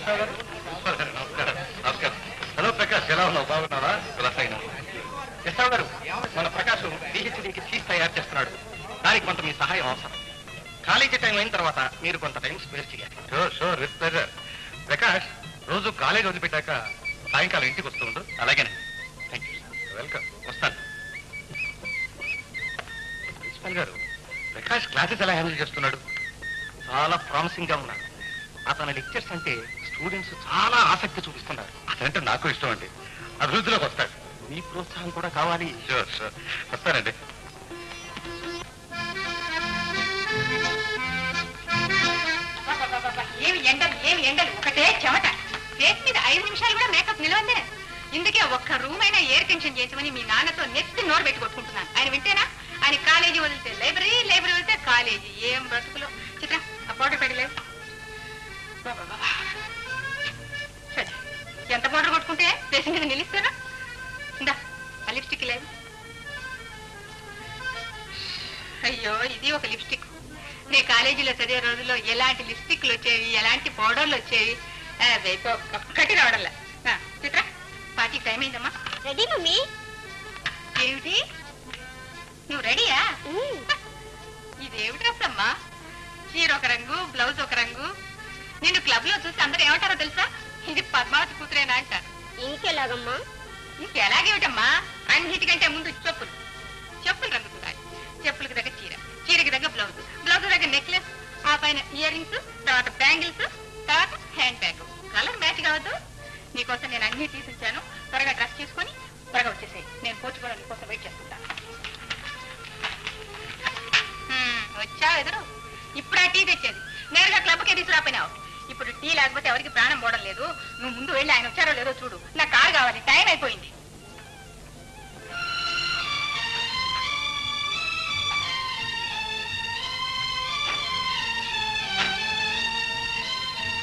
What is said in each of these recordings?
నమస్కారం. హలో ప్రకాష్, ఎలా ఉన్నావు? బాగున్నావా? కృష్ణరావు గారు, మన ప్రకాష్ పిహెచ్డీకి ఫీజు తయారు చేస్తున్నాడు. దానికి కొంత మీ సహాయం అవసరం. కాలేజీ టైం అయిన తర్వాత మీరు కొంత టైం స్పేర్ చేయాలి. Sure with pleasure. ప్రకాష్, రోజు కాలేజ్ వదిలిపెట్టాక సాయంకాలం ఇంటికి వస్తూ ఉండు. అలాగేనండి. Thank you sir. వెల్కమ్. వస్తాను. ప్రిన్సిపల్ గారు, ప్రకాష్ క్లాసెస్ ఎలా హ్యాండిల్ చేస్తున్నాడు? చాలా ప్రామిసింగ్ గా ఉన్నాడు. అతని లెక్చర్స్ అంటే స్టూడెంట్స్ చాలా ఆసక్తి చూపిస్తున్నారు. అదంటే నాకు ఇష్టం అండి. అభివృద్ధిలోకి వస్తాడు. మీ ప్రోత్సాహం కూడా కావాలి. షూర్ వస్తానండి. ఏమి ఎండలు ఒకటే చెమట. ఫేస్ మీద 5 నిమిషాలు కూడా మేకప్ నిలవద్దే. ఇందుకే ఒక్క రూమ్ అయినా ఎయిర్ కండిషన్ చేయించమని మీ నాన్నతో నెత్తి నోరు పెట్టి కొట్టుకుంటున్నాను. ఆయన వింటేనా? ఆయన కాలేజీ వదిలితే లైబ్రరీ వదిలితే కాలేజీ. ఏం బ్రతుకులు. చిత్ర, ఆ పౌడర్ పెట్టలేదు. ఎంత పౌడర్ కొట్టుకుంటే ఫేస్ మీద నిలుస్తారా? ఇందా ఆ లిప్స్టిక్ లేదు. అయ్యో, ఇది ఒక లిప్స్టిక్. నే కాలేజీలో చదివే రోజుల్లో ఎలాంటి లిప్స్టిక్లు వచ్చేవి, ఎలాంటి పౌడర్లు వచ్చేవి, ఒక్కటి రావడంలా. చిత్ర, పార్టీకి టైం అయిందమ్మా. Ready mummy. ఏమిటి, నువ్వు రెడీయా? ఇదేమిటి డ్రెస్ అమ్మా? చీర ఒక రంగు, బ్లౌజ్ ఒక రంగు. నిన్ను క్లబ్ లో చూసి అందరూ ఏమంటారో తెలుసా? ఇది పద్మావతి కూతురేనా అంటారు. ఇంకెలాగమ్మా? ఇంకెలాగేమిటమ్మా? అన్నిటికంటే ముందు చెప్పులు రంగు చూడాలి. చెప్పులకు దగ్గర చీర, చీరకి దగ్గర బ్లౌజ్, బ్లౌజ్ దగ్గర నెక్లెస్, ఆ పైన ఇయర్ రింగ్స్, తర్వాత బ్యాంగిల్స్, తర్వాత హ్యాండ్ బ్యాగ్. కలర్ మ్యాచ్ కావద్దు. నీకోసం నేను అన్ని తీసుకొచ్చాను. త్వరగా డ్రెస్ చేసుకొని త్వరగా వచ్చేసాయి. నేను కూర్చుకోవడం నీకోసం వెయిట్ చేసుకుంటాను. వచ్చావు ఎదురు. ఇప్పుడు ఆ టీ తెచ్చేది నేరుగా క్లబ్కే తీసుకురాపోయినావు. ఇప్పుడు టీ లేకపోతే ఎవరికి ప్రాణం పోవడం లేదు. నువ్వు ముందు వెళ్ళి ఆయన వచ్చారో లేదో చూడు. నా కారు కావాలి, టైం అయిపోయింది.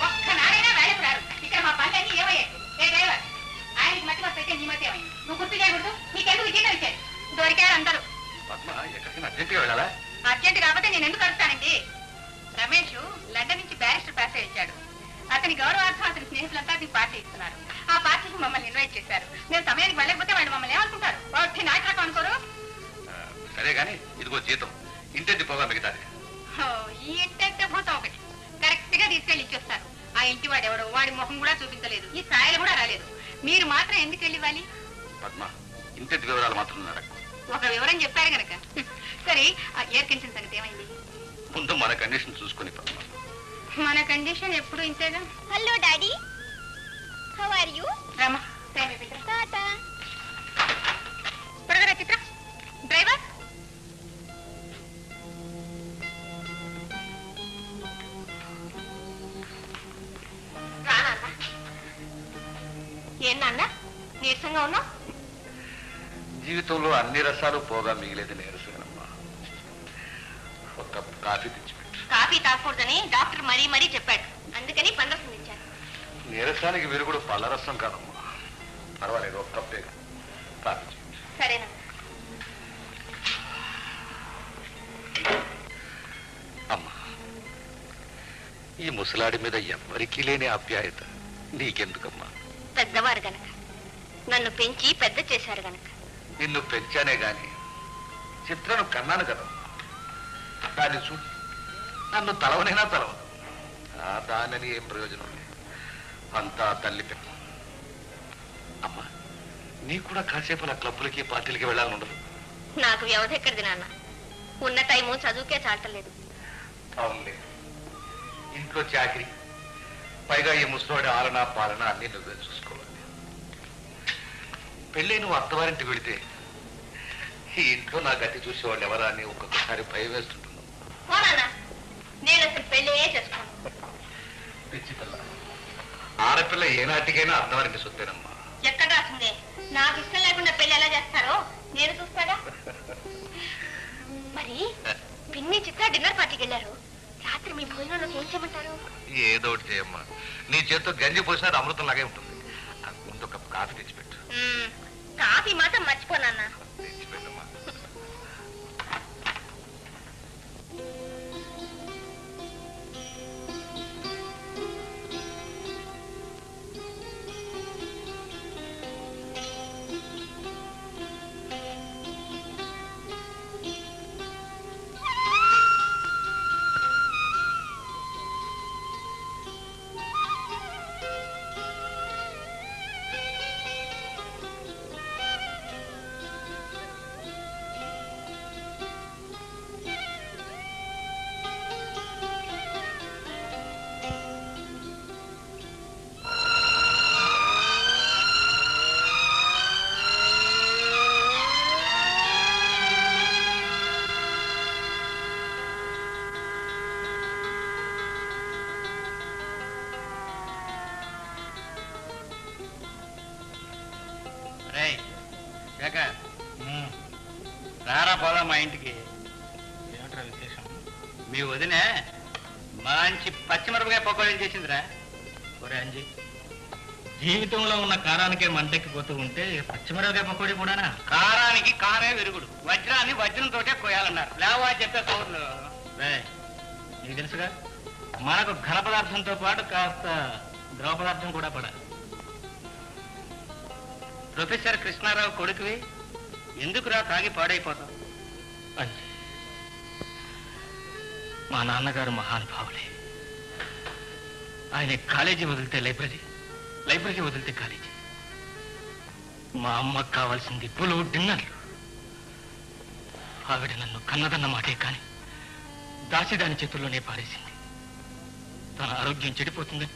ఒక్కనాడైనా వేళకు రారు. ఇక్కడ మా పనులన్నీ ఏమయ్యాయి? ఏ డ్రైవర్, ఆయనకి మట్టి మస్తు అయితే నీ మధ్య ఏమైంది? నువ్వు గుర్తు చేయకూడదు. నీకెందుకు జీతం ఇచ్చారు? దొరికారు అందరూ. అర్జెంట్ కాకపోతే నేను ఎందుకు అడుగుతానండి? రమేష్ లండన్ నుంచి బ్యారిస్టర్ పాస్ అయ్యాడు. అతని గౌరవార్థం అతని స్నేహితులంతా అతనికి పార్టీ ఇస్తున్నారు. ఆ పార్టీకి మమ్మల్ని ఇన్వైట్ చేశారు. మేము సమయానికి వెళ్ళకపోతే వాళ్ళు మమ్మల్ని ఏమనుకుంటారు? వాటి నాయకులకు అనుకోరు. సరే గాని ఇదిగో జీతం, ఇంటి పోగా మిగతాది. ఈ ఇంటి భూతం ఒకటి కరెక్ట్ గా తీసుకెళ్లి ఇచ్చేస్తారు. ఆ ఇంటి వాడు ఎవడో, వాడి ముఖం కూడా చూపించలేదు, ఈ ఛాయలు కూడా రాలేదు. మీరు మాత్రం ఎందుకు వెళ్ళి ఇవ్వాలి? పద్మ, ఇంటి వివరాలు మాత్రం ఒక వివరం చెప్పారు గనక. సరే, ఆ ఎయిర్ కండిషన్ సంగతి ఏమైంది? ముందు మన కండిషన్ చూసుకుని పద్మ. మన కండిషన్ ఎప్పుడు ఇంతేగా. Hello daddy, how are you? Rama, tata. త్వరగా చిత్ర. డ్రైవర్, ఏం నాన్న నీరసంగా ఉన్నావు? జీవితంలో అన్ని రసాలు పోగా మిగిలేదు నీరసమేనమ్మా. ఒక కప్ కాఫీ తెచ్చిపెట్టు. కాఫీ తాగకూడదని డాక్టర్ మరీ చెప్పాడు. అందుకని పండ్రసం ఇచ్చాను. నీరసానికి విరుగుడు పళ్ళ రసం కాదమ్మా. పర్వాలేదు, ఒక కప్పే కాఫీ తెచ్చిపెట్టు. సరేనా? అమ్మా, ఈ ముసలాడి మీద ఎవ్వరికీ లేని ఆప్యాయత నీకెందుకమ్మా? పెద్దవారు గనక, నన్ను పెంచి పెద్ద చేశారు గనక. నిన్ను పెంచానే గాని చిత్రను కన్నాను కదమ్మా. దాన్ని చూడు, నన్ను తలవనైనా తలవదు. ఆ దానిని ఏం ప్రయోజనం లేదు. అంతా తల్లి పెద్ద. అమ్మా, నీకు కూడా కాసేపు నా క్లబ్బులకి పార్టీలకి వెళ్ళాలని ఉండదు? నాకు వ్యవధి ఎక్కడిది నాన్న. ఉన్న టైము చదువుకే చాటలేదు. అవునులే, ఇంట్లో చాకరీ, పైగా ఈ ముసలోడి ఆలన పాలన అన్ని నువ్వే చూసుకోవాలి. పెళ్ళి నువ్వు అత్తవారింటికి వెళితే ఈ ఇంట్లో నా గతి చూసేవాళ్ళు ఎవరా అని ఒక్కొక్కసారి భయం వేస్తుంటున్నావు. నేను అసలు పెళ్ళే చేసుకోను. పిచ్చి పిల్ల, ఆడపిల్ల ఏనాటికైనా అత్తవారింటి సొత్తేనమ్మా. ఎక్కడ రాసిందే? నాకు ఇష్టం లేకుండా పెళ్లి ఎలా చేస్తారో నేను చూస్తాగా. మరి పిన్ని చిత్ర డిన్నర్ పార్టీకి వెళ్ళారు. రాత్రి మీ భోజనంలోకి ఏం చేయమంటారు? ఏదో ఒకటి చేయమ్మా. నీ చేతితో గంజి పోసినా అమృతం లాగే ఉంటుంది. ముందు ఒక కాఫీ తెచ్చిపెట్టు. కాఫీ మాత్రం మర్చిపోనా? తెచ్చిపెట్టమ్మా. ఇంటికి? ఏమిట్రా విశేషం? మీ వదినే మంచి పచ్చిమిరపకాయ పకోడీలు చేసిందిరా. ఒరే అంజీ, జీవితంలో ఉన్న కారానికే మంటెక్కిపోతూ ఉంటే పచ్చిమిరపకాయ పకోడీ కూడానా? కారానికి కారే విరుగుడు, వజ్రాన్ని వజ్రంతోటే కోయాలన్నారు. లేవా చెప్పే కౌర్లు. నీకు తెలుసుగా, మనకు ఘన పదార్థంతో పాటు కాస్త ద్రవ పదార్థం కూడా పడాలి. ప్రొఫెసర్ కృష్ణారావు కొడుకువి, ఎందుకురా తాగి పాడైపోతాం? అంజీ, మా నాన్నగారు మహానుభావులే. ఆయన కాలేజీ వదిలితే లైబ్రరీ, లైబ్రరీ వదిలితే కాలేజీ. మా అమ్మకు కావాల్సింది పులు డిన్నర్లు. ఆవిడ నన్ను కన్నదన్న మాటే కాని దాసిదాని చేతుల్లోనే పారేసింది. తన ఆరోగ్యం చెడిపోతుందని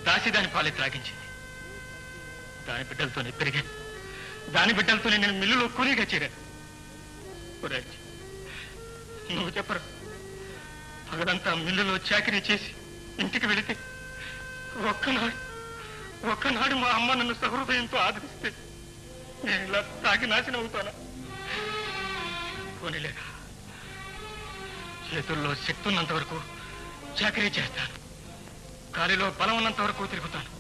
దాసిదాని పాలే త్రాగించింది. దాని బిడ్డలతోనే పెరిగాను, దాని బిడ్డలతోనే నేను మిల్లులో కూలీగా చేరాను. నువ్వు చెప్పరు, పగలంతా మిల్లులో చాకరీ చేసి ఇంటికి వెళితే ఒక్కనాడు మా అమ్మ నన్ను సహృదయంతో ఆదరిస్తే నేను ఇలా తాగి నాశనం అవుతానా? పోనీలేక చేతుల్లో శక్తి ఉన్నంత వరకు చాకరీ చేస్తాను, గాలిలో బలం ఉన్నంత వరకు తిరుగుతాను,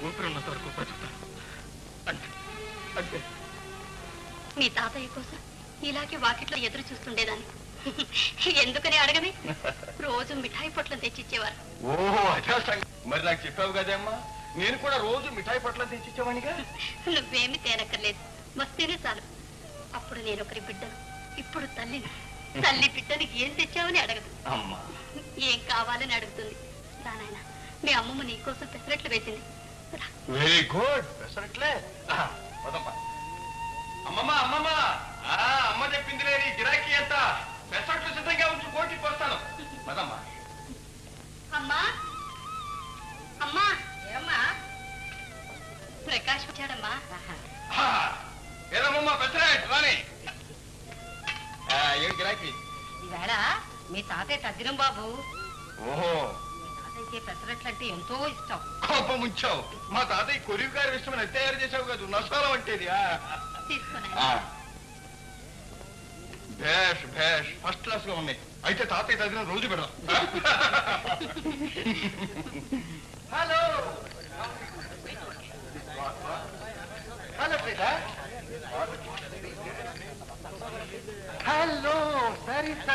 ఊపిరి ఉన్నంత వరకు బ్రతుకుతాను. అంతే అంతే. మీ తాతయ్య కోసం ఇలాగే వాకిట్లో ఎదురు చూస్తుండేదాన్ని. ఎందుకని అడగని? రోజు మిఠాయి పొట్లం తెచ్చిచ్చేవారు. ఓహో అదే సంగతి. మరి నాకు చెప్పావు కదమ్మా, నేను కూడా రోజు మిఠాయి పొట్లం తెచ్చిచ్చేవానిగా. నువ్వేమి తేనక్కర్లేదు, వస్తేనే చాలు. అప్పుడు నేను ఒకరి బిడ్డను, ఇప్పుడు తల్లిని. తల్లి బిడ్డని ఏం తెచ్చావని అడగదు, అమ్మా ఏం కావాలని అడుగుతుంది. దానైనా మీ అమ్మమ్మ నీకోసం పెసరట్లు వేసింది. Very good. పెసరట్లే అమ్మమ్మ. అమ్మమ్మ, అమ్మ చెప్పింది లేని గిరాకీ ఎంత? పెసరట్లు సిద్ధంగా ఉంచి కోటికి వస్తాను. పదమ్మా. అమ్మా అమ్మా, ఏమ్మా? ప్రకాష్ వచ్చాడమ్మా. ఏదమ్మా పెసరట్ రాని. ఏం గిరాకీ? ఈవేళ మీ తాతయ్య తగ్గిరం బాబు. ఓహో, తాతయ్యకి పెసరట్లు అంటే ఎంతో ఇష్టం. కోపం ఉంచావు. మా తాతయ్య కొరివి గారి ఇష్టం తయారు చేసావు కాదు, నష్టాలం అంటేది. భేష్ భేష్, ఫస్ట్ క్లాస్ గా ఉన్నాయి. అయితే తాతయ్య తగిన రోజు పెడదాం. Hello hello hello Sarita.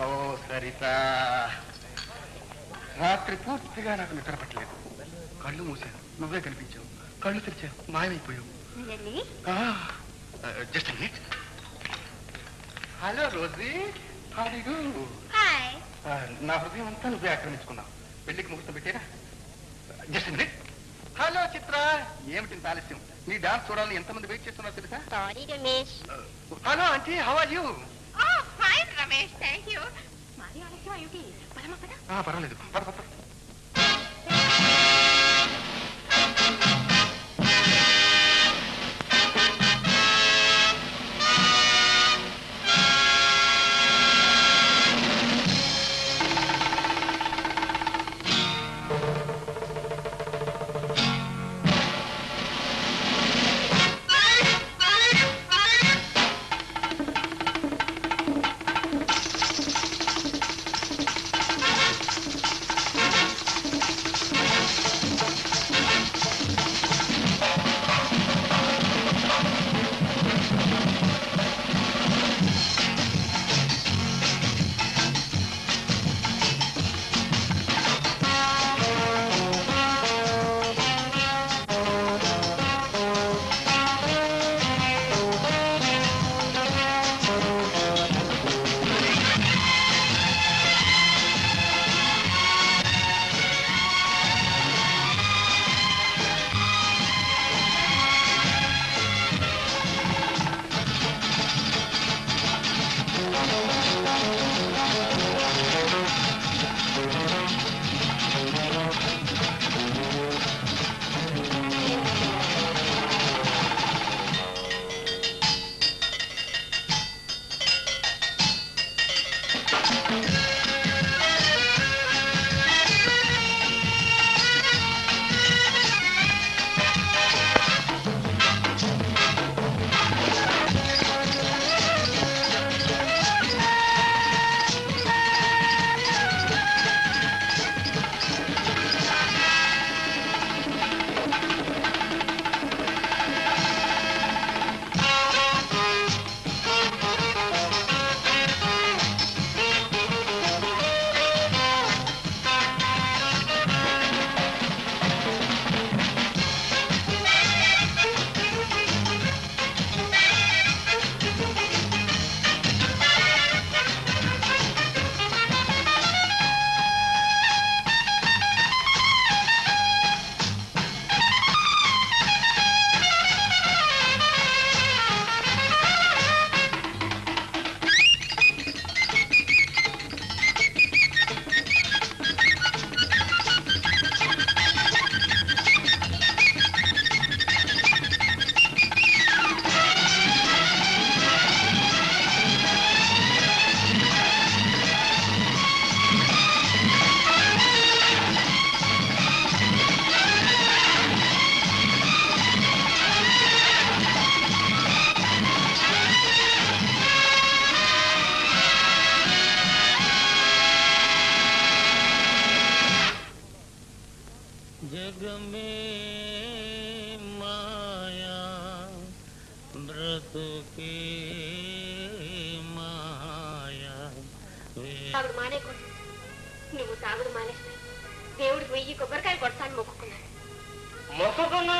Oh Sarita, రాత్రి పూర్తిగా నాకు నిద్ర పట్టలేదు. కళ్ళు మూసాను, నువ్వే కనిపించావు. కళ్ళు తెరిచావు, మాయమైపోయావు. Just minute. హలో రోజీ, నా హృదయం అంతా నువ్వే ఆక్రమించుకున్నావు. పెళ్లికి ముహూర్తం పెట్టేరా? Just minute. హలో చిత్ర, ఏమిటి ఆలస్యం? నీ డాన్స్ చూడాలని ఎంతమంది వెయిట్ చేస్తున్నారు తెలుసా? Sorry Ramesh. Hello aunty, how are you? Fine Ramesh, thank you. మరి ఆలస్యం అయ్యుటి, పరమ పద. పర్వాలేదు, పద పద. తాగుడు మానేకూడదు. నువ్వు తాగుడు మానేస్తే దేవుడికి 1000 కొబ్బరికాయలు కొడతాను మొక్కుకున్నాను. మొక్కుకున్నా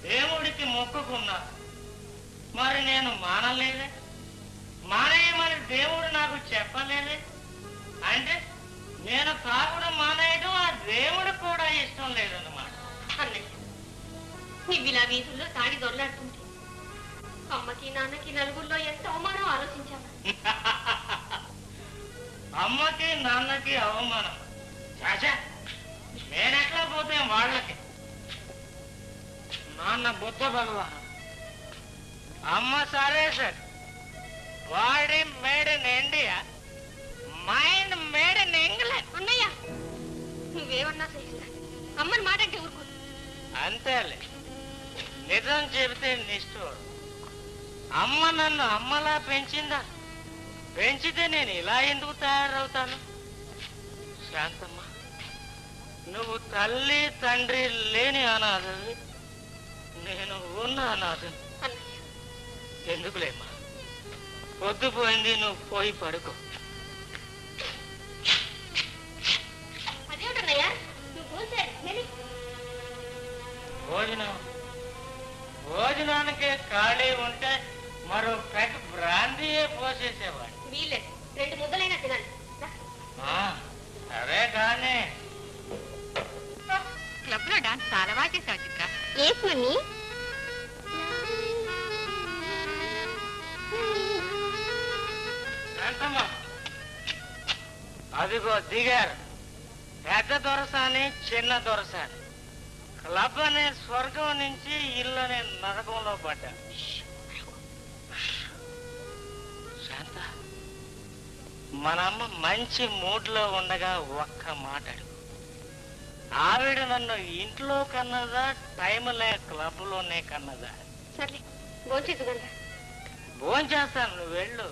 దేవుడికి మొక్కుకున్నా, మరి నేను మానలేదే, మానేయమని దేవుడు నాకు చెప్పలేదే. అంటే నేను తాగుడు మానేయడం ఆ దేవుడు కూడా ఇష్టం లేదన్నమాట. అన్నయ్య, నువ్వు ఇలా వీధుల్లో తాగి దొరలాడుతుంటే అమ్మకి నాన్నకి నలుగురిలో ఎంత అవమానం ఆలోచించాను. అమ్మకి నాన్నకి అవమానం చాచా, నేనెట్లా పోతే వాళ్ళకి. నాన్న బుద్ధ భగవాన్, అమ్మ సరే sir, body made in India, mind made in England. అన్నయ్య, నువ్వేమన్నా సహిస్తా, అమ్మని మాట అంటే ఊరుకో. అంతేలే, నిజం చెబితే నిష్ఠూరం. అమ్మ నన్ను అమ్మలా పెంచిందా? పెంచితే నేను ఇలా ఎందుకు తయారవుతాను? శాంతమ్మ, నువ్వు తల్లి తండ్రి లేని అనాథవి, నేను ఉన్న అనాథని. ఎందుకులేమ్మా, పొద్దుపోయింది, నువ్వు పోయి పడుకో. అదేమిటన్నయ్యా, నువ్వు భోజనానికి ఖాళీ ఉంటే మరో పెగ్ బ్రాందీయే పోసేసేవాడు. వీలేదు, 2 ముద్దలైనా తినండి. సరే కానీ క్లబ్ లో డాన్స్ చాలా బాగా చేసావు చిత్ర. ఏస్ మమ్మీ. శాంతమ్మా, అదిగో దిగారు పెద్ద దొరసాని, చిన్న దొరసాని. క్లబ్ అనే స్వర్గం నుంచి ఇల్లు అనే నరకంలో పడ్డా. శాంత, మనమ్మ మంచి మూడ్ లో ఉండగా ఒక్క మాట అడుగు. ఆవిడ నన్ను ఇంట్లో కన్నదా, టైంలే క్లబ్ లోనే కన్నదా? సర్లే, భోంచేద్దుగండి. భోంచేస్తాను, నువ్వు వెళ్ళు.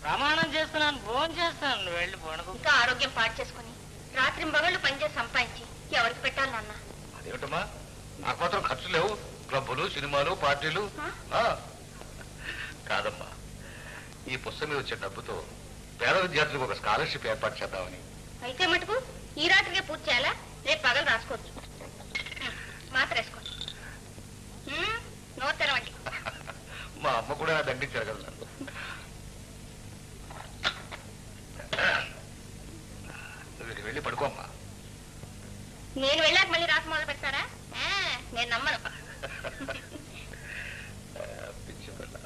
ప్రమాణం చేస్తున్నాను, భోంచేస్తాను, నువ్వు వెళ్ళి పడుకో. ఇంకా ఆరోగ్యం పాడు చేసుకుని రాత్రి మగళ్ళు పనిచేసి సంపాదించి ఎవరికి పెట్టాలి నాన్న? అదేమిటమ్మా, నాకు మాత్రం ఖర్చు లేవు, క్లబ్బులు, సినిమాలు, పార్టీలు. కాదమ్మా, ఈ పుస్తకం మీద వచ్చే డబ్బుతో పేద విద్యార్థులకు ఒక స్కాలర్షిప్ ఏర్పాటు చేద్దామని. అయితే మటుకు ఈ రాత్రికే పూర్తి చేయాలా? రేపు పగలు రాసుకోవచ్చు. మాత్ర వేసుకోండి. నోరు తెరవండి. మా అమ్మ కూడా దండించారు కదా నన్ను. నువ్వు వెళ్ళి పడుకోమ్మా. నేను వెళ్ళాక మళ్ళీ రాసి మొదలు పెడతారా? నేను నమ్మను. పిచ్చి పిల్ల.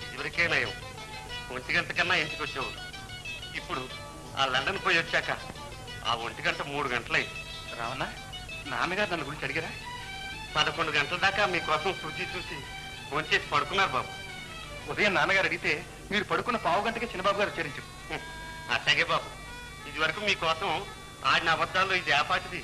ఇదివరకే నయం, 1 గంట కన్నా ఇంటికి వచ్చావు. ఇప్పుడు ఆ లండన్ పోయి వచ్చాక ఆ 1 గంట 3 గంటలైంది. రావనా, నాన్నగారు నన్ను గురించి అడిగారా? 11 గంటల దాకా మీకోసం చూసి భోంచేసి పడుకున్నారు బాబు. ఉదయం నాన్నగారు అడిగితే మీరు పడుకున్న పావు గంటకే చిన్నబాబు గారు ఉచ్చరించారు. అట్లాగే బాబు, ఇది వరకు మీకోసం ఆడిన అబద్ధాల్లో ఇది ఆపాటిది.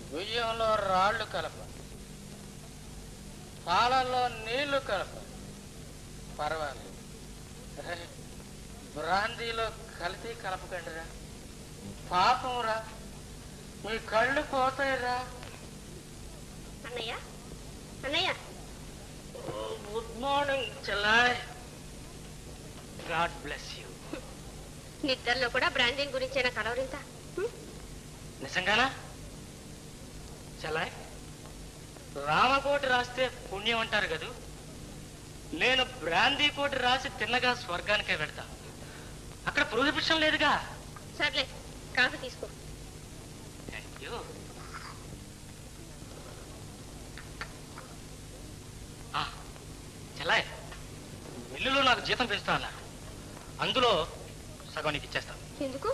బియ్యంలో రాళ్ళు కలప, పాలల్లో నీళ్లు కలప, పర్వాలేదు. బ్రాందీలో కలిసి కలపకండి రా, పాపం రా, మీ కళ్ళు పోతాయిరా. అన్నయ్య, అన్నయ్య. గుడ్ మార్నింగ్ చెల్లాయ్, గాడ్ బ్లెస్ యూ. నిద్రలో కూడా బ్రాండింగ్ గురించేనా కలవరింత? నిజంగానా చెల్లాయ్? రామకోటి రాస్తే పుణ్యం అంటారు కదూ, నేను బ్రాందీ కోటి రాసి తిన్నగా స్వర్గానికే వెళ్తా. అక్కడ ప్రొహిబిషన్ లేదుగా. సర్లే, కాఫీ తీసుకో. జీతం పెంచుతా అన్నారు. అందులో సగం నీకు ఇచ్చేస్తాను. ఎందుకు?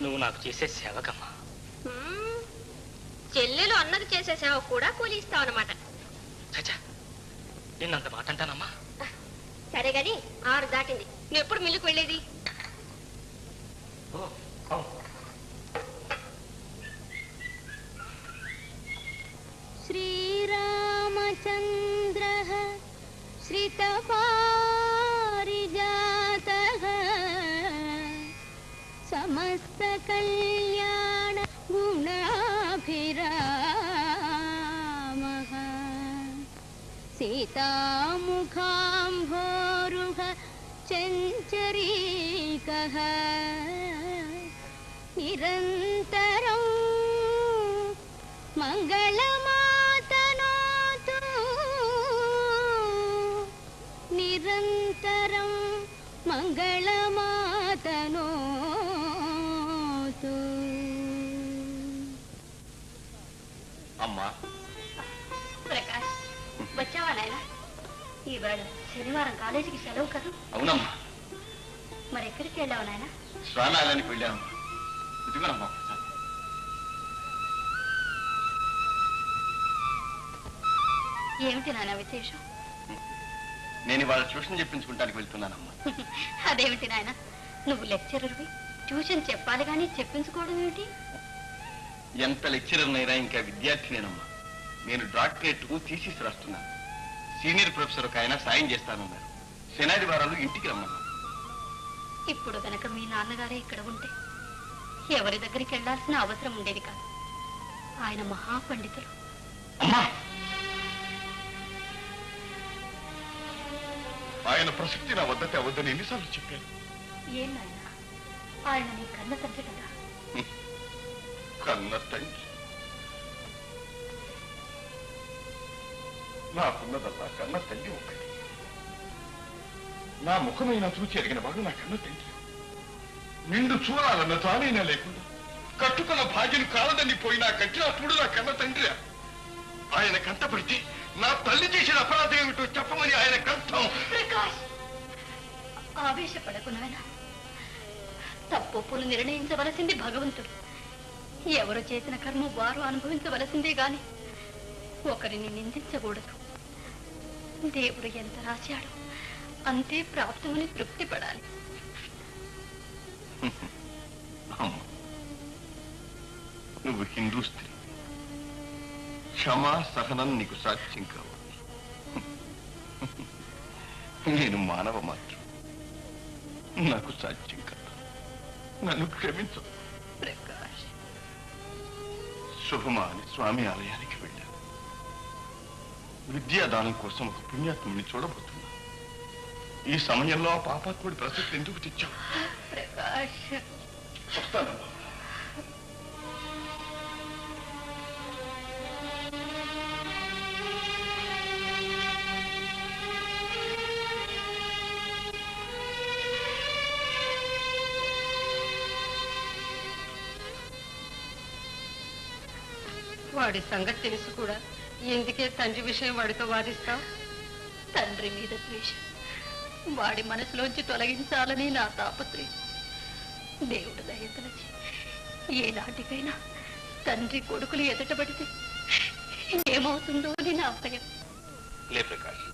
నువ్వు నాకు చేసే సేవకమ్మా. చెల్లెలు అన్నది చేసే సేవ కూడా కూలి ఇస్తావు అనమాట. చచ్చా, నిన్నంత మాట అంటానమ్మా. సరే గాని 6 దాటింది. నువ్వు ఎప్పుడు మిల్లుకు వెళ్ళేది? శ్రీరామచంద్రః శ్రితపారిజాతః సమస్త కళ్యాణ గుణాభిరామః సీతాముఖాంభోరుహ చంచరీకః నిరంతరం మంగళమాతనోతు నిరంతరం మంగళమాతనోతు. అమ్మా ప్రకాష్, వచ్చావా నాయన? ఈవేళ శనివారం కాలేజీకి సెలవు కదా? అవునమ్మా. మరి ఎక్కడికి వెళ్ళావు నాయన? స్నానాలయానికి వెళ్ళాను. ఇదిగోనమ్మా. ఏమిటి నాన్న విశేషం? నేను ఇవాళ ట్యూషన్ చెప్పించుకుంటానికి వెళ్తున్నానమ్మా. అదేమిటి నాయన, నువ్వు లెక్చరర్వి, ట్యూషన్ చెప్పాలి కానీ చెప్పించుకోవడం ఏమిటి? ఎంత లెక్చరర్నైనా ఇంకా విద్యార్థినేనమ్మా. నేను డాక్టరేట్ థీసిస్ రాస్తున్నాను. సీనియర్ ప్రొఫెసర్ ఒక ఆయన సాయం చేస్తానన్నారు. శనాదివారాలు ఇంటికి రమ్మన్నారు. ఇప్పుడు గనక మీ నాన్నగారే ఇక్కడ ఉంటే ఎవరి దగ్గరికి వెళ్లాల్సిన అవసరం ఉండేది కాదు. ఆయన మహాపండితులు. అమ్మా, ఆయన ప్రసక్తి నా వద్ద తేవద్దని ఎన్నిసార్లు చెప్పాను. ఏం నాయన, ఆయన నీ కన్న తండ్రి కదా. కన్న తండ్రి నాకున్నదల్లా కన్న తండ్రి ఒక్కటి. నా ముఖమైన చూచి ఎరిగిన వాడు నా కన్న తండ్రి. నిండు చూడాలన్న తానైనా లేకుండా కట్టుకున్న భాగ్యం కాలదని పోయినా కట్టినప్పుడు నా కన్న తండ్రి. ఆయన కంటపడితే నా తల్లి చేసిన అపరాధం ఏమిటో చెప్పమని ఆయన కంఠం. ప్రకాష్, ఆవేశపడకు నాయన. తప్పులు నిర్ణయించవలసింది భగవంతుడు. ఎవరు చేసిన కర్మ వారు అనుభవించవలసిందే గాని ఒకరిని నిందించకూడదు. దేవుడు ఎంత రాశాడో అంతే ప్రాప్తమని తృప్తి పడాలి. నువ్వు హిందూ స్త్రీ, క్షమా సహనం నీకు సాధ్యం కావచ్చు. నేను మానవ మాత్రం, నాకు సాధ్యం కాదు. నన్ను క్షమించు. ప్రకాష్, శుభమా అని స్వామి ఆలయానికి వెళ్ళాను. విద్యాదానం కోసం ఒక పుణ్యాత్ముడిని చూడబోతున్నా. ఈ సమయంలో ఆ పాపాత్ముడి ప్రసక్తి ఎందుకు తెచ్చావు? ప్రకాష్, వస్తానమ్మా. వాడి సంగతి తెలుసు కూడా ఎందుకే తండ్రి విషయం వాడితో వాదిస్తావు? తండ్రి మీద ద్వేషం వాడి మనసులోంచి తొలగించాలని నా తాపత్రయం. దేవుడు దయతలచి ఏనాటికైనా తండ్రి కొడుకులు ఎదుటపడితే ఏమవుతుందో అని నా భయం. లే ప్రకాష్,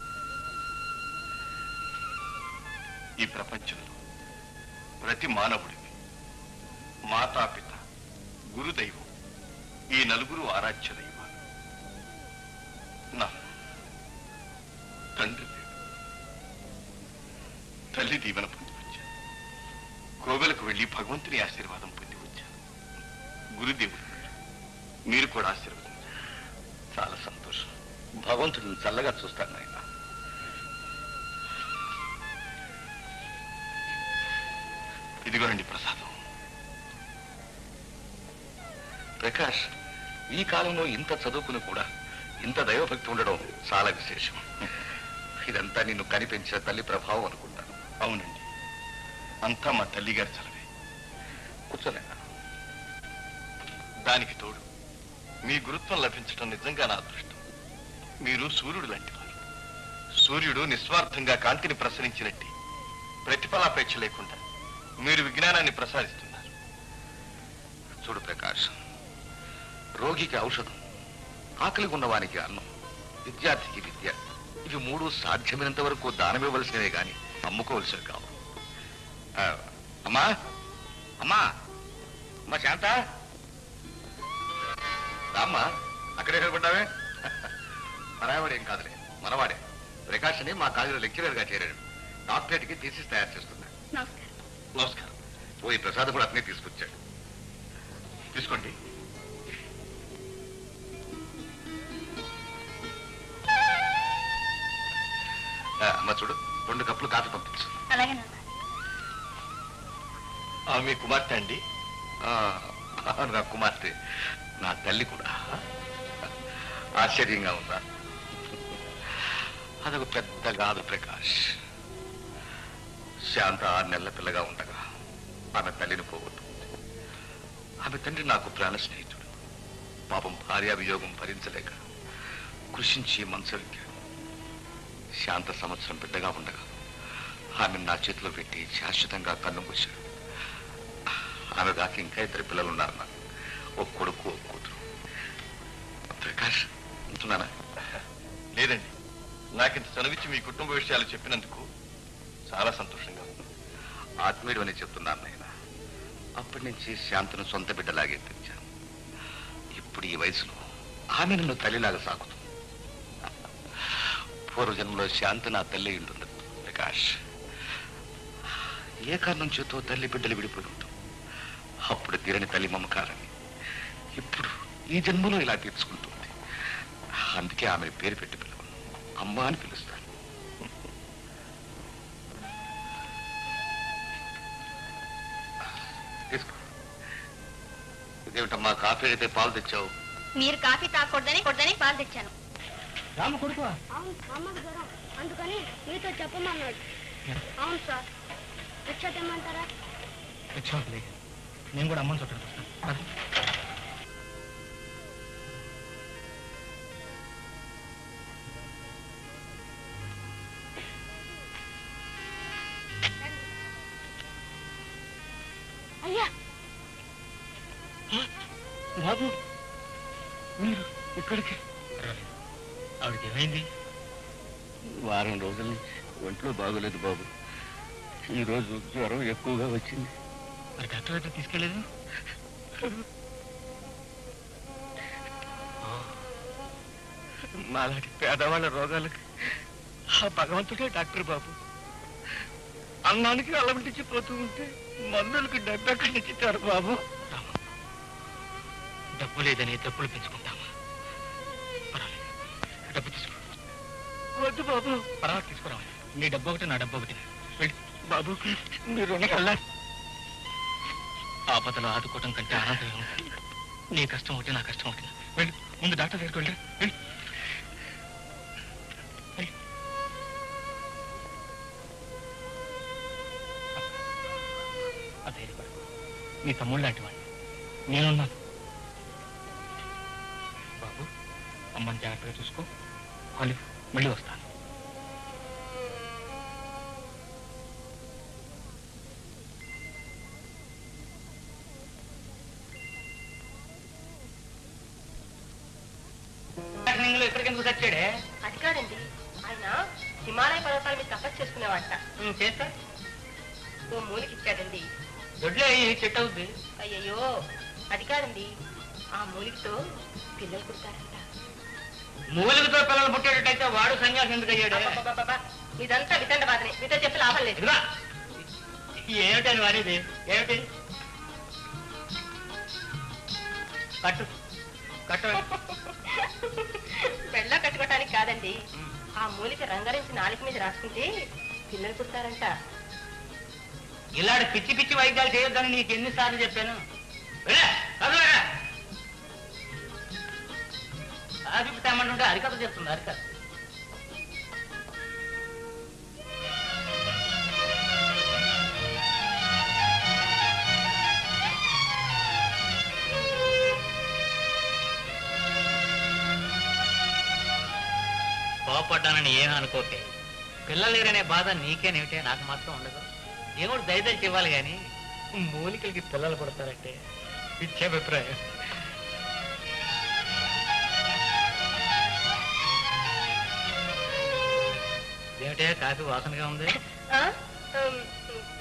ఈ ప్రపంచంలో ప్రతి మానవుడికి మాతాపిత, గురుదైవం, ఈ నలుగురు ఆరాధ్య దైవాలు. నా తండ్రి లేడు. తల్లి దీవెన పొంది వచ్చాను. కోవెలకు వెళ్ళి భగవంతుని ఆశీర్వాదం పొంది వచ్చాను. గురుదేవుడు మీరు కూడా ఆశీర్వదించారు. చాలా సంతోషం. భగవంతుడిని చల్లగా చూస్తాను ఆయన. ఇదిగోనండి ప్రసాదం. ప్రకాష్, ఈ కాలంలో ఇంత చదువుకుని కూడా ఇంత దైవభక్తి ఉండడం చాలా విశేషం. ఇదంతా నిన్ను కనిపించిన తల్లి ప్రభావం అనుకుంటాను. అవునండి, అంతా మా తల్లిగారి చలవే. కూర్చోలేనా? దానికి తోడు మీ గురుత్వం లభించడం నిజంగా నా అదృష్టం. మీరు సూర్యుడు లాంటి వారు. సూర్యుడు నిస్వార్థంగా కాంతిని ప్రసరించినట్టు ప్రతిఫలాపేక్ష లేకుండా మీరు విజ్ఞానాన్ని ప్రసాదిస్తున్నారు. చూడు ప్రకాష్, రోగికి ఔషధం, ఆకలిగా ఉన్నవానికి అన్నం, విద్యార్థికి విద్య, ఇవి మూడు సాధ్యమైనంత వరకు దానమివ్వవలసినవే గాని అమ్ముకోవలసినవి కావు. అమ్మా అమ్మా అమ్మా శాంత, రామ్మా, అక్కడే నిలబడ్డావే. పరాయవాడేం కాదులే, మనవాడే. ప్రకాష్ అని మా కాలేజీలో లెక్చరర్ గా చేరాడు. డాక్టరేట్కి థీసిస్ తయారు చేస్తున్నాడు. నమస్కారం. ఈ ప్రసాదం కూడా అతనే తీసుకొచ్చాడు. తీసుకోండి. అమ్మ చూడు, 2 కప్పులు కాఫీ పంపించు. అలాగే మీ కుమార్తె అండి? నా కుమార్తె, నా తల్లి కూడా. ఆశ్చర్యంగా ఉందా? అదొక పెద్ద గాథ ప్రకాష్. శాంత 6 నెలల పిల్లగా ఉండగా ఆమె తల్లిని పోగొట్టుకుంది. ఆమె తండ్రి నాకు ప్రాణ స్నేహితుడు. పాపం భార్యాభియోగం భరించలేక కృషించి మంచవిక్కాడు. శాంత సంవత్సరం బిడ్డగా ఉండగా ఆమె నా చేతిలో పెట్టి శాశ్వతంగా కన్నుమూశాడు. ఆమె దాకా ఇంకా 2 పిల్లలు ఉన్నారు నాకు. ఒక కొడుకు, ఒక కూతురు. ప్రకాష్, ఉంటున్నానా? లేదండి, నాకింత చనువిచ్చి మీ కుటుంబ విషయాలు చెప్పినందుకు చాలా సంతోషంగా ఉంది. ఆత్మీయుడు అని చెప్తున్నాను నాయన. అప్పటి నుంచి శాంతను సొంత బిడ్డలాగే తెచ్చాను. ఇప్పుడు ఈ వయసులో ఆమె నన్ను తల్లిలాగా సాగుతుంది. పూర్వజన్మలో శాంత నా తల్లి ఉంటుంది ప్రకాష్. ఏ కారణం చేతో తల్లి బిడ్డలు విడిపోయి ఉంటాం. అప్పుడు తీరని తల్లి మమకారాన్ని ఇప్పుడు ఈ జన్మలో ఇలా తీర్చుకుంటుంది. అందుకే ఆమె పేరు పెట్టి పిలవను, అమ్మ అని పిలుస్తాను. తీసుకో. ఇదేమిటమ్మా, కాఫీ అయితే పాలు తెచ్చావు? మీరు కాఫీ తాగకూడదని పాలు తెచ్చాను. రాము కొడుకు? అవును, అమ్మకు జ్వరం, అందుకని మీతో చెప్పమన్నాడు. అవును సార్, రిక్షా తెమ్మంటారా? నేను కూడా అమ్మని చూడండి. అయ్యా బాబు, మీరు ఇక్కడికి? ఆవిడకి ఏమైంది? వారం రోజుల నుంచి ఒంట్లో బాగోలేదు బాబు. ఈరోజు జ్వరం ఎక్కువగా వచ్చింది. మరి డాక్టర్ దగ్గర తీసుకెళ్ళలేదు? మాలాంటి పేదవాళ్ళ రోగాలకు ఆ భగవంతుడే డాక్టర్ బాబు. అన్నానికి అలవటించి పోతూ ఉంటే మందులకు డబ్బు ఎక్కడి నుంచి ఇచ్చారు బాబు? డబ్బు లేదని డబ్బులు పెంచుకుంటామా? పర్వాలేదు, డబ్బు తీసుకో. వద్దు బాబు. పర్వాలేదు, తీసుకురావాలి. నీ డబ్బు ఒకటి, నా డబ్బు ఒకటి. వెళ్ళి బాబు, మీరు ఆపదలో ఆదుకోవటం కంటే ఆనందం ఏముంది? నీ కష్టం ఒకటి, నా కష్టం ఒకటి. వెళ్ళి ముందు డాక్టర్ దగ్గరికి వెళ్ళి. అదే నీ తమ్ముడు లాంటి వాడిని నేనున్నాను బాబు. అమ్మని జాగ్రత్తగా చూసుకో. మళ్ళీ వస్తాను. ఎక్కడికెందుకు తెచ్చాడే? అది కాదండి, ఆయన హిమాలయ పర్వతాల మీద తపస్సు చేసుకునేవాట. చేస్తా. ఓ మూలికి ఇచ్చాడండి. దొడ్లే చెట్టు అవుద్ది. అయ్యయ్యో, అది కాదండి, ఆ మూలికతో పిల్లలు పుడతారంట. మూలికతో పిల్లలు పుట్టేటట్టయితే వాడు సన్యాసం ఎందుకు అయ్యాడు? అబ్బబ్బబ్బబ్బా, ఇదంతా వితండ బాధనే. మీతో చెప్పి లాభం లేదు. ఏమిటని వాడేది? ఏమిటి? కట్టు కట్టు. పెళ్ళ కట్టుకోవటానికి కాదండి, ఆ మూలిక రంగరించి నాలుక మీద రాసుకుంటే పిల్లలు పుడతారంట. ఇలాంటి పిచ్చి పిచ్చి వైద్యాలు చేయొద్దని నీకు ఎన్నిసార్లు చెప్పాను? అది తెమ్మంటుంటే అరికథ చెప్తుంది. అరికథ కోపడ్డానని ఏమీ అనుకోకే. పిల్లలు లేరనే బాధ నీకేనేమిటే, నాకు మాత్రం ఉండదు. దేవుడు దయదలిచి ఇవ్వాలి కానీ మూలికలకి పిల్లలు పడతారంటే పిచ్చే అభిప్రాయం. ఏమిటే కాఫీ వాసనగా ఉంది?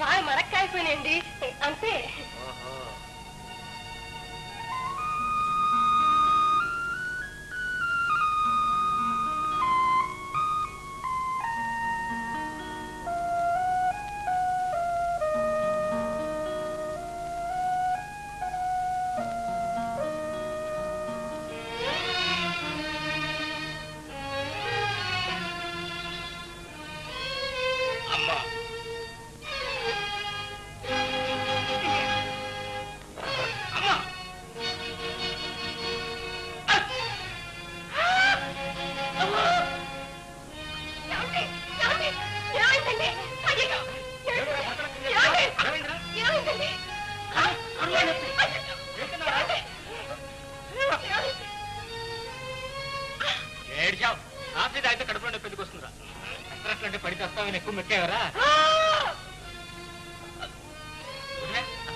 పాలు మరక్కాయిపోయినండి అంతే. ఓహో, ఏడ్చావు. కాఫీ తాగితే కడుపులో నొప్పి ఎందుకు వస్తుందిరా? అంటే పడి తెస్తామని ఎక్కువ మెక్కేవరా?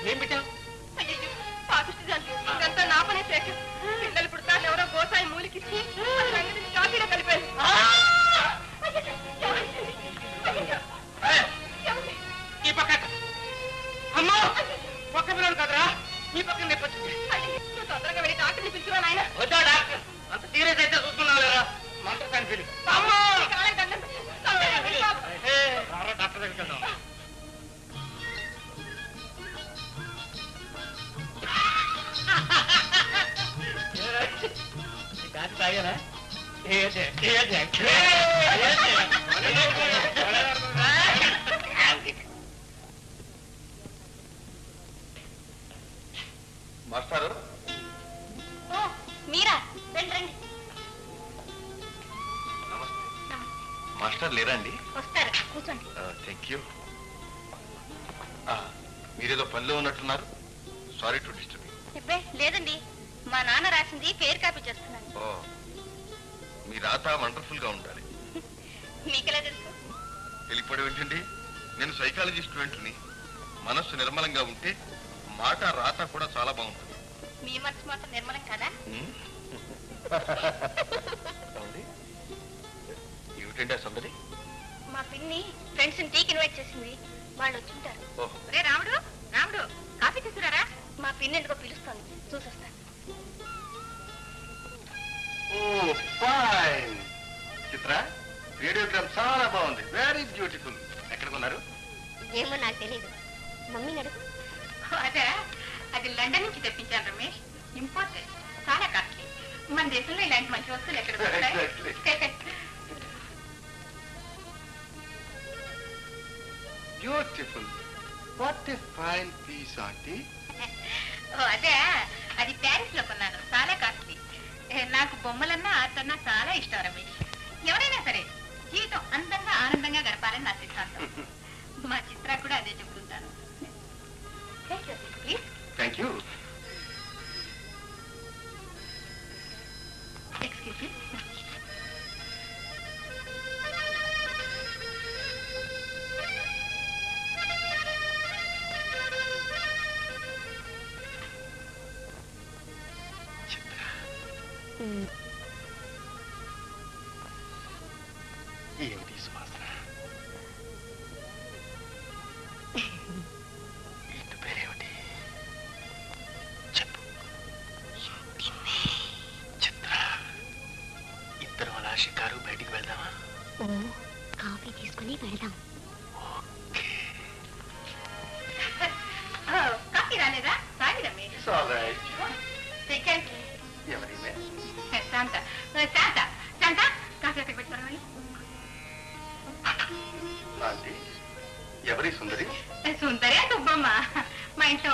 ఏం పెట్టావు? ఇదంతా నా పనే శేఖ. పిల్లలు పుడతాను ఎవరో గోసాయి మూలికిచ్చి కాఫీలో కలిపారు. ఈ పక్క అమ్మా, పక్క పిల్లలు కదరా, ఈ పక్కన నొప్పి వచ్చింది. తొందరగా వెళ్ళి డాక్టర్ని పిలుచురా నాయన. వద్దా డాక్టర్? అంత సీరియస్ అయితే చూసుకున్నావు లేదా? మంటర్ కాని పిలు. డాక్టర్ దగ్గరికి వెళ్దాం. కాఫీ తాగారా? మాస్టారు, మీరా? రండి రండి. నమస్తే. మాస్టర్ లేరా అండి? వస్తారు, కూర్చోండి. Thank you. మీరేదో పనిలో ఉన్నట్టున్నారు. Sorry to disturb you. చెప్పే లేదండి, మా నాన్న రాసింది పేరు కాపీ చేస్తున్నాను. ఓ, మీ రాత వండర్ఫుల్ గా ఉండాలి. మీకెలా తెలుసు? వెళ్ళిపోవడం ఏంటండి? నేను సైకాలజీ స్టూడెంట్ని. మనస్సు నిర్మలంగా ఉంటే మాట రాత కూడా చాలా బాగుంటుంది. మీ మనసు మాత్రం నిర్మలం కదా? ఏమిటండి ఆ సందడి? మా పిన్ని ఫ్రెండ్స్ టీకి ఇన్వైట్ చేసింది, వాళ్ళు వచ్చుంటారు. ఓహో, రే రాముడు, రాముడు కాఫీ తీసుకురారా. మా పిన్ని ఎందుకో పిలుస్తోంది, చూసొస్తాను. ఓ ఫైన్. చిత్ర, రేడియోగ్రామ్ చాలా బాగుంది. Very beautiful. ఎక్కడ కొన్నారు? ఏమో నాకు తెలియదు, మమ్మీ నడుపు. అదే, అది లండన్ నుంచి తెప్పించాను రమేష్. ఇంపార్టెంట్, చాలా కాస్ట్లీ. మన దేశంలో ఇలాంటి మంచి వస్తువులు ఎక్కడ దొరుకుతాయి? Beautiful. What a fine piece aunty. అదే, అది ప్యారిస్ లో కొన్నాను, చాలా కాస్ట్లీ. నాకు బొమ్మలన్నా ఆర్ట్ అన్నా చాలా ఇష్టం రమేష్. ఎవరైనా సరే జీవితం అందంగా ఆనందంగా గడపాలని నా సిద్ధాంతం. మా చిత్ర కూడా అదే చెప్తుంటాను. Please. Thank you. Excuse me. ఏమిటి సువాసన? ఇంటి పేరేమిటి? చెప్పు. చిత్ర, ఇద్దరు అలా షికారు బయటికి వెళ్దామా? ఓ, కాఫీ తీసుకుని వెళ్దాం. ఓకే. కాఫీ రాలేదా? సారీ రమేష్. సెకండ్ ఎవరిమే? శాంత. శాంత, శాంత కాఫీ అక్కడ పెట్టుకోవాలి. ఆంటీ, ఎవరి సుందరి? సుందరే సుబ్బమ్మ. మా ఇంట్లో